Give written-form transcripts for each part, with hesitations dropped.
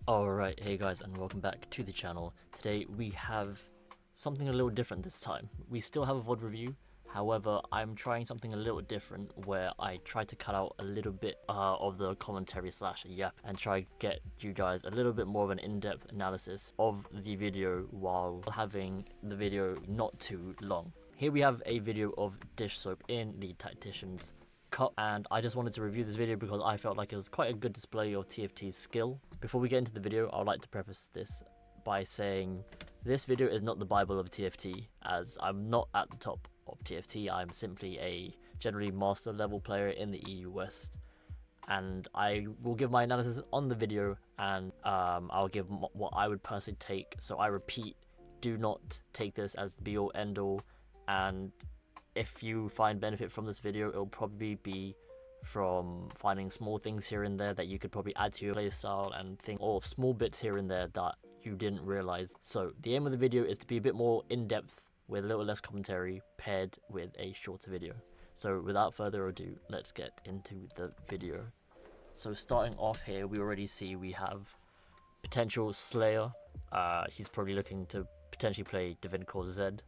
Alright, hey guys, and welcome back to the channel. Today we have something a little different this time. We still have a VOD review, however I'm trying something a little different where I try to cut out a little bit of the commentary slash yap and try to get you guys a little bit more of an in-depth analysis of the video while having the video not too long. Here we have a video of Dishsoap in the Tactician's Cup, and I just wanted to review this video because I felt like it was quite a good display of TFT's skill. Before we get into the video, I would like to preface this by saying this video is not the Bible of TFT, as I'm not at the top of TFT. I'm simply a generally master level player in the EU West, and I will give my analysis on the video, and I'll give what I would personally take. So I repeat, do not take this as the be all end all, and if you find benefit from this video, it'll probably be from finding small things here and there that you could probably add to your playstyle and think, or small bits here and there that you didn't realize. So the aim of the video is to be a bit more in-depth with a little less commentary paired with a shorter video. So without further ado, let's get into the video. So starting off here, we already see we have potential Slayer. He's probably looking to potentially play Divinicorp Z.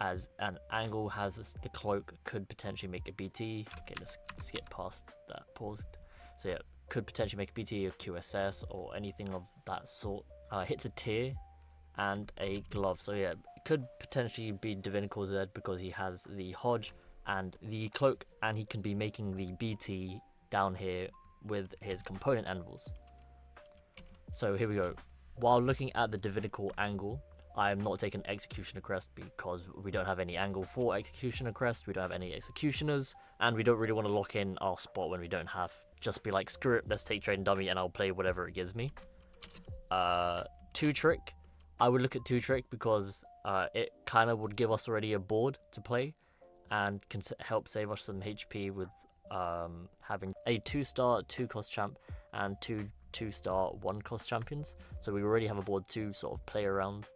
As an angle has the cloak, could potentially make a BT. Okay, let's skip past that paused. So yeah, could potentially make a BT or QSS or anything of that sort. Hits a tier and a glove. So yeah, it could potentially be Divinicorp Z because he has the Hodge and the cloak, and he can be making the BT down here with his component anvils. So here we go. While looking at the Divinicorp angle, I'm not taking Executioner Crest because we don't have any angle for Executioner Crest, we don't have any Executioners, and we don't really want to lock in our spot when we don't have. Just be like, screw it, let's take Train Dummy and I'll play whatever it gives me. 2-trick, I would look at 2-trick because it kind of would give us already a board to play and can help save us some HP with having a 2-star 2-cost champ and 2-star 1-cost champions. So we already have a board to sort of play around.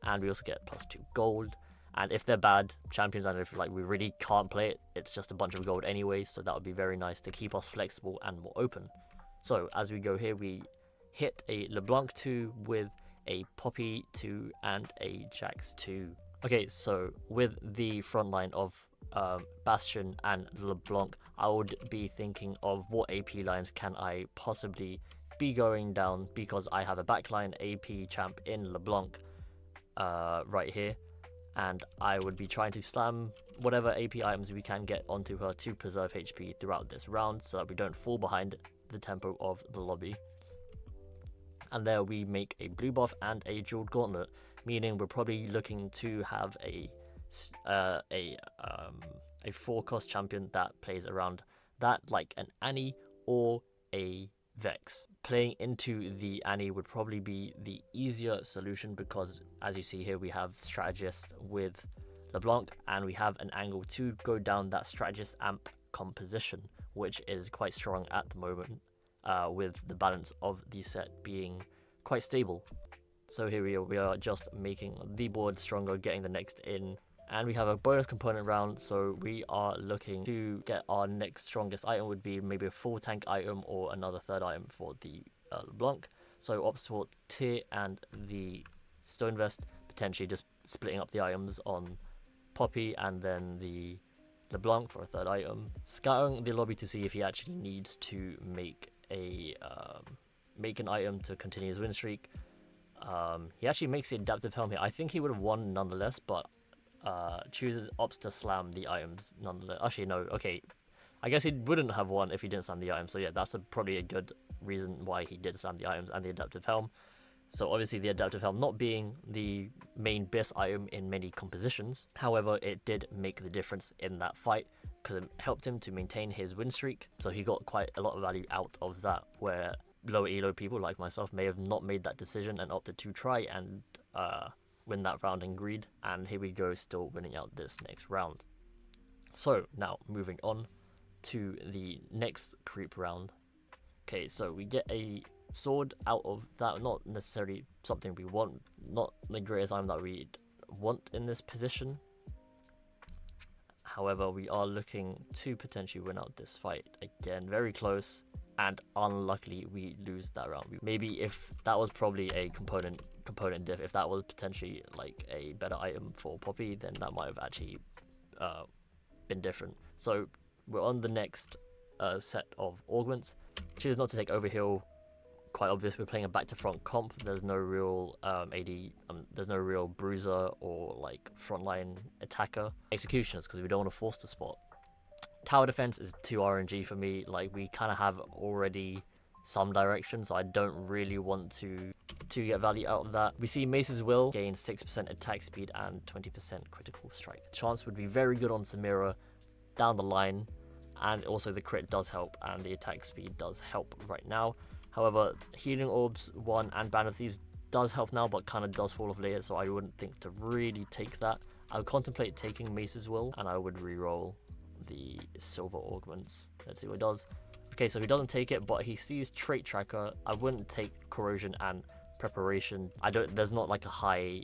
And we also get +2 gold, and if they're bad champions and if like we really can't play it, it's just a bunch of gold anyway, so that would be very nice to keep us flexible and more open. So as we go here, we hit a LeBlanc 2 with a Poppy 2 and a Jax 2. Okay, so with the front line of Bastion and LeBlanc, I would be thinking of what AP lines can I possibly be going down, because I have a backline AP champ in LeBlanc right here, and I would be trying to slam whatever AP items we can get onto her to preserve HP throughout this round so that we don't fall behind the tempo of the lobby. And there we make a blue buff and a jeweled gauntlet, meaning we're probably looking to have a 4-cost champion that plays around that, like an Annie or a Vex. Playing into the Annie would probably be the easier solution because, as you see here, we have Strategist with LeBlanc and we have an angle to go down that Strategist amp composition, which is quite strong at the moment, with the balance of the set being quite stable. So here we are just making the board stronger, getting the next in. And we have a bonus component round, so we are looking to get our next strongest item would be maybe a full tank item or another third item for the LeBlanc. So opts for tier and the Stone Vest, potentially just splitting up the items on Poppy and then the LeBlanc for a third item. Scouting the lobby to see if he actually needs to make a make an item to continue his win streak. He actually makes the adaptive helm here. I think he would have won nonetheless, but opts to slam the items nonetheless. Actually, no, okay. I guess he wouldn't have won if he didn't slam the items. So yeah, that's probably a good reason why he did slam the items and the adaptive helm. So obviously the adaptive helm not being the main BIS item in many compositions. However, it did make the difference in that fight because it helped him to maintain his win streak. So he got quite a lot of value out of that, where lower elo people like myself may have not made that decision and opted to try and win that round in greed, and here we go, still winning out this next round. So now moving on to the next creep round. Okay, so we get a sword out of that, not necessarily something we want, not the greatest item that we want in this position. However, we are looking to potentially win out this fight. Again, very close. and unluckily we lose that round. Maybe if that was probably a component diff, if that was potentially like a better item for Poppy, then that might have actually been different. So we're on the next set of augments. Choose not to take overheal. Quite obvious, we're playing a back to front comp. There's no real AD, there's no real bruiser or like frontline attacker. Executioners, because we don't want to force the spot. Tower defense is too RNG for me. Like, we kind of have already some direction, so I don't really want to get value out of that. We see Mace's Will gain 6% attack speed and 20% critical strike. Chance would be very good on Samira down the line, and also the crit does help and the attack speed does help right now. However, Healing Orbs 1 and Band of Thieves does help now, but kind of does fall off later, so I wouldn't think to really take that. I would contemplate taking Mace's Will, and I would reroll the silver augments. Let's see what it does. Okay, so he doesn't take it, but he sees Trait Tracker. I wouldn't take Corrosion and Preparation. There's not like a high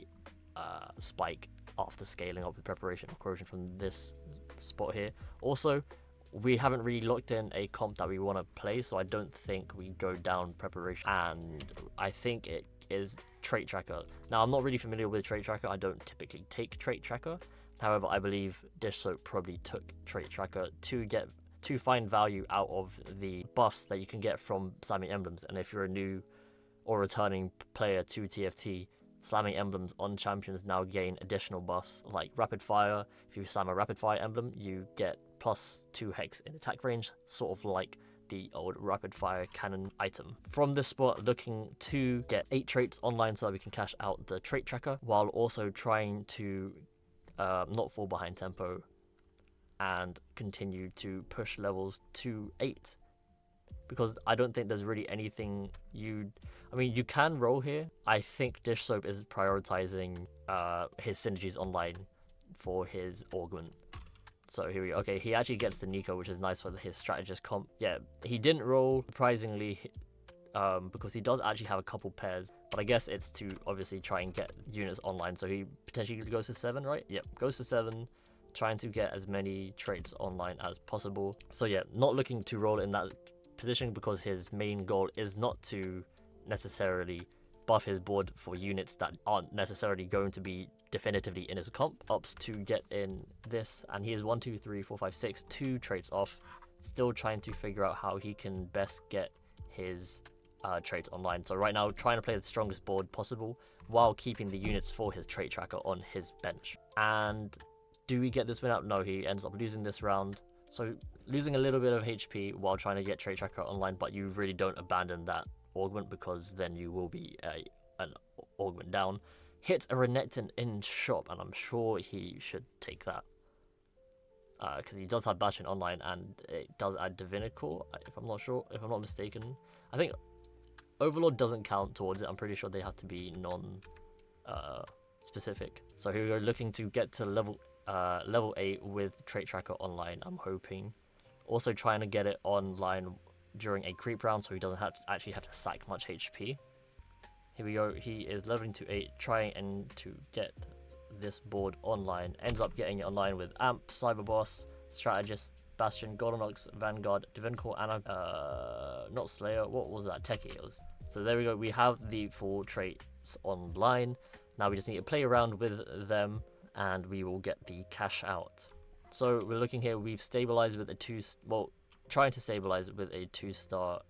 spike after scaling up with Preparation or Corrosion from this spot here. Also, we haven't really locked in a comp that we want to play, so I don't think we go down Preparation, and I think it is Trait Tracker. Now, I'm not really familiar with Trait Tracker. I don't typically take Trait Tracker. However, I believe Dishsoap probably took Trait Tracker to find value out of the buffs that you can get from slamming emblems. And if you're a new or returning player to TFT, slamming emblems on champions now gain additional buffs like rapid fire. If you slam a rapid fire emblem, you get +2 hex in attack range, sort of like the old rapid fire cannon item. From this spot, looking to get 8 traits online so that we can cash out the Trait Tracker, while also trying to not fall behind tempo and continue to push levels to 8, because I don't think there's really anything you can roll here. I think Dishsoap is prioritizing his synergies online for his augment. So here we go. Okay, he actually gets the Nico, which is nice for his strategist comp. Yeah, he didn't roll, surprisingly, because he does actually have a couple pairs, but I guess it's to obviously try and get units online. So he potentially goes to 7, right? Yep, goes to 7, trying to get as many traits online as possible. So yeah, not looking to roll in that position, because his main goal is not to necessarily buff his board for units that aren't necessarily going to be definitively in his comp. Opts to get in this, and he is 1, 2, 3, 4, 5, 6, 2 traits off, still trying to figure out how he can best get his traits online. So right now, trying to play the strongest board possible while keeping the units for his Trait Tracker on his bench. And do we get this win out? No, he ends up losing this round. So losing a little bit of HP while trying to get Trait Tracker online, but you really don't abandon that augment, because then you will be an augment down. Hits a Renekton in shop, and I'm sure he should take that, because he does have Bastion online, and it does add Divinicorp, if I'm not mistaken. I think Overlord doesn't count towards it. I'm pretty sure they have to be non-specific. So here we go, looking to get to level 8 with Trait Tracker online, I'm hoping. Also trying to get it online during a creep round, so he doesn't actually have to sack much HP. Here we go, he is leveling to 8, trying to get this board online. Ends up getting it online with Amp, Cyberboss, Strategist, Bastion, Golden Ox, Vanguard, Divinicorp, and not Slayer, what was that? Tech Heals. So there we go, we have the full traits online. Now we just need to play around with them, and we will get the cash out. So we're looking here, we've stabilized with a trying to stabilize with a 2-star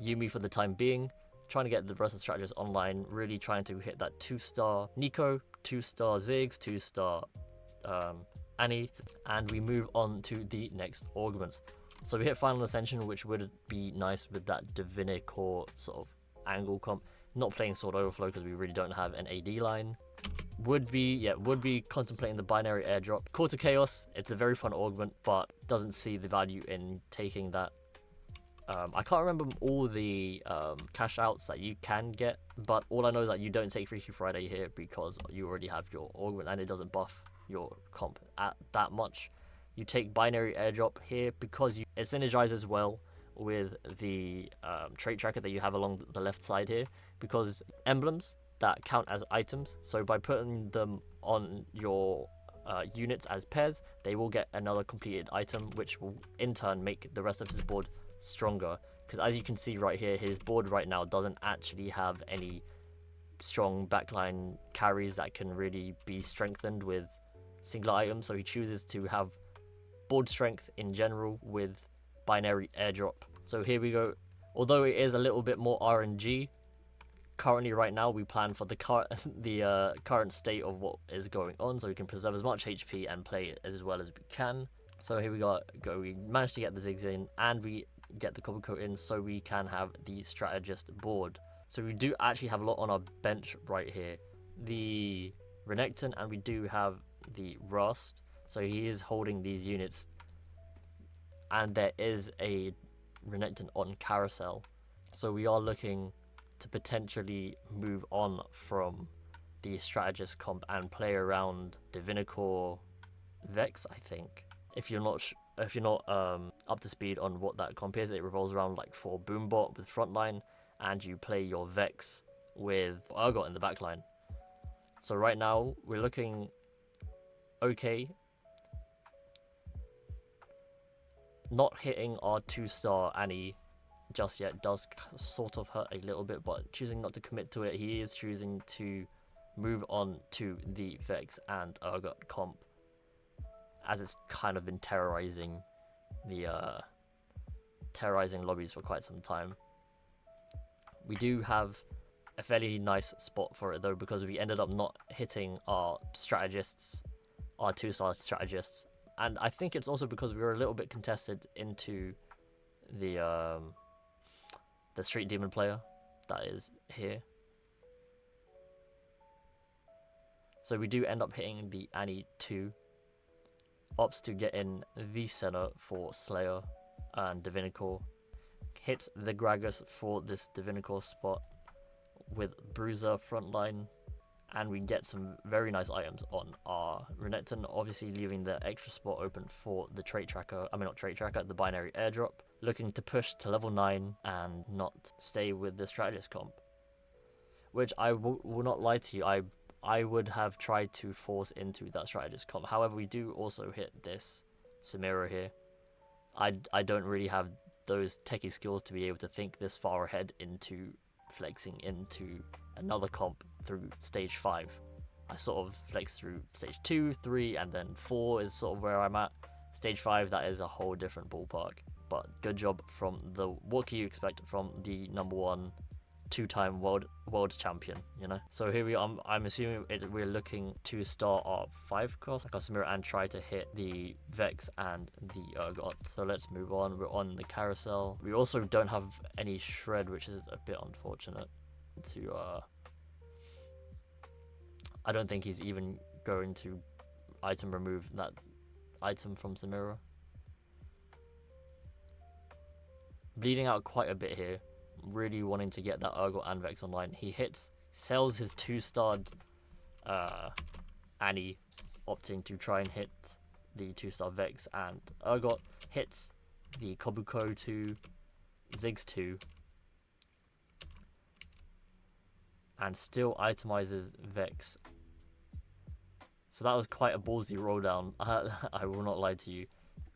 Yumi for the time being. Trying to get the rest of the strategists online, really trying to hit that 2-star Nico, 2-star Ziggs, 2-star Annie, and we move on to the next augments. So we hit Final Ascension, which would be nice with that Divinicorp sort of angle comp. Not playing Sword Overflow because we really don't have an AD line. Would be contemplating the binary airdrop. Call to Chaos, it's a very fun augment, but doesn't see the value in taking that. I can't remember all the cash outs that you can get, but all I know is that you don't take Freaky Friday here because you already have your augment and it doesn't buff your comp at that much. You take binary airdrop here because it synergizes well with the trait tracker that you have along the left side here, because emblems that count as items, so by putting them on your units as pairs, they will get another completed item, which will in turn make the rest of his board stronger. because as you can see right here, his board right now doesn't actually have any strong backline carries that can really be strengthened with single items, so he chooses to have board strength in general with binary airdrop. So here we go. Although it is a little bit more RNG, currently right now we plan for the current state of what is going on, so we can preserve as much HP and play as well as we can. So here we go. We managed to get the Ziggs in, and we get the Kobuko in, so we can have the strategist board. So we do actually have a lot on our bench right here. The Renekton, and we do have the Rust. So he is holding these units, and there is a Renekton on carousel. So we are looking to potentially move on from the strategist comp and play around Divinicorp Vex, I think. If you're not up to speed on what that comp is, it revolves around like 4 Boombot with frontline, and you play your Vex with Urgot in the backline. So right now we're looking okay. Not hitting our 2-star Annie just yet does sort of hurt a little bit, but choosing not to commit to it, he is choosing to move on to the Vex and Urgot comp, as it's kind of been terrorizing lobbies for quite some time. We do have a fairly nice spot for it though, because we ended up not hitting our strategists, our 2-star strategists, and I think it's also because we were a little bit contested into the Street Demon player that is here. So we do end up hitting the Annie 2. Opts to get in the center for Slayer and Divinicorp. Hits the Gragas for this Divinicorp spot with Bruiser frontline, and we get some very nice items on our Renekton, obviously leaving the extra spot open for the the binary airdrop, looking to push to level 9 and not stay with the strategist comp, which I will not lie to you, I would have tried to force into that strategist comp. However, we do also hit this Samira here. I don't really have those techie skills to be able to think this far ahead into flexing into another comp through stage 5. I sort of flex through stage 2, 3, and then 4 is sort of where I'm at. Stage 5, that is a whole different ballpark. But good job from what can you expect from the number 1 2-time world champion, you know? So here we are. I'm assuming we're looking to start our 5 cost Samira and try to hit the Vex and the Urgot. So let's move on. We're on the carousel. We also don't have any shred, which is a bit unfortunate. I don't think he's even going to item remove that item from Samira. Bleeding out quite a bit here, really wanting to get that Urgot and Vex online. He sells his 2-starred Annie, opting to try and hit the 2-star Vex, and Urgot hits the Kobuko 2, Ziggs 2, and still itemizes Vex. So that was quite a ballsy roll down, I will not lie to you.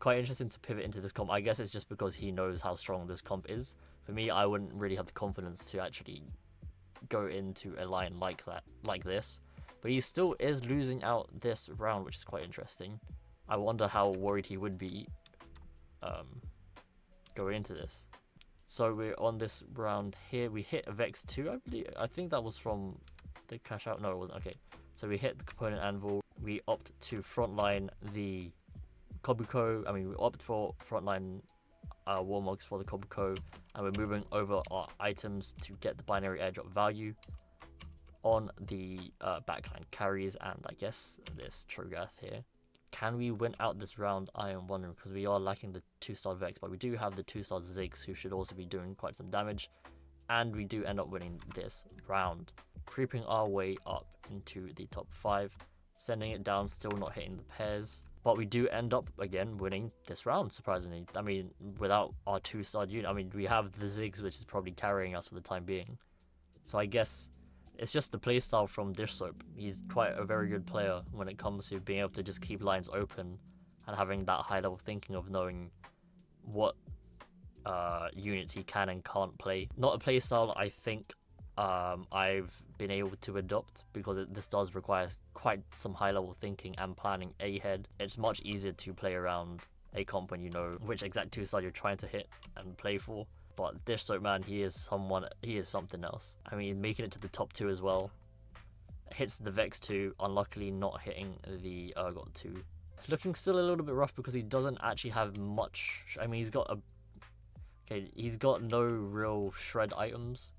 Quite interesting to pivot into this comp. I guess it's just because he knows how strong this comp is. For me, I wouldn't really have the confidence to actually go into a line like this. But he still is losing out this round, which is quite interesting. I wonder how worried he would be going into this. So we're on this round here. We hit a Vex 2, I think that was from the cash out. No, it wasn't. Okay. So we hit the component anvil. We opt to frontline the Kobuko. We opt for frontline Warmogs for the Kobuko, and we're moving over our items to get the binary airdrop value on the backline carries, and I guess this Trogath here. Can we win out this round? I am wondering, because we are lacking the 2-star Vex, but we do have the 2-star Ziggs, who should also be doing quite some damage, and we do end up winning this round, creeping our way up into the top 5, sending it down, still not hitting the pairs. But we do end up, again, winning this round, surprisingly. Without our 2-star unit. We have the Ziggs, which is probably carrying us for the time being. So I guess it's just the playstyle from Dishsoap. He's quite a very good player when it comes to being able to just keep lines open and having that high-level thinking of knowing what units he can and can't play. Not a playstyle I think I've been able to adopt, because this does require quite some high level thinking and planning ahead. It's much easier to play around a comp when you know which exact 2-star you're trying to hit and play for. But Dishsoap, man, he is something else. I mean, making it to the top 2 as well. Hits the Vex 2, unluckily not hitting the Urgot 2. Looking still a little bit rough because he doesn't actually have much. I mean, he's got no real shred items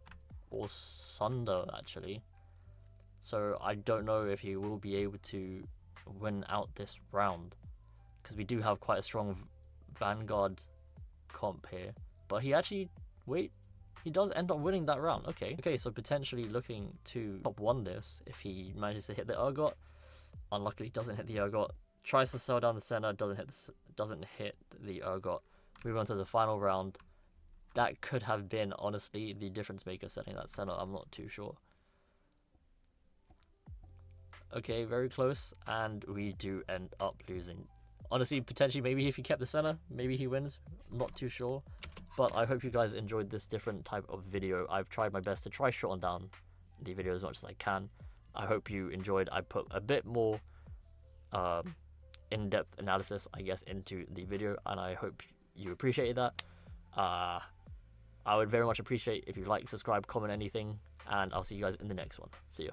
or sunder actually. So I don't know if he will be able to win out this round, because we do have quite a strong Vanguard comp here. But he actually, he does end up winning that round. Okay, so potentially looking to top 1 this if he manages to hit the Urgot. Unluckily, doesn't hit the Urgot. Tries to sell down the center, doesn't hit the Urgot. Move on to the final round. That could have been, honestly, the difference maker setting that center. I'm not too sure. Okay, very close, and we do end up losing. Honestly, potentially, maybe if he kept the center, maybe he wins. Not too sure. But I hope you guys enjoyed this different type of video. I've tried my best to try shorten down the video as much as I can. I hope you enjoyed. I put a bit more in-depth analysis, I guess, into the video, and I hope you appreciated that. I would very much appreciate if you like, subscribe, comment anything, and I'll see you guys in the next one. See ya.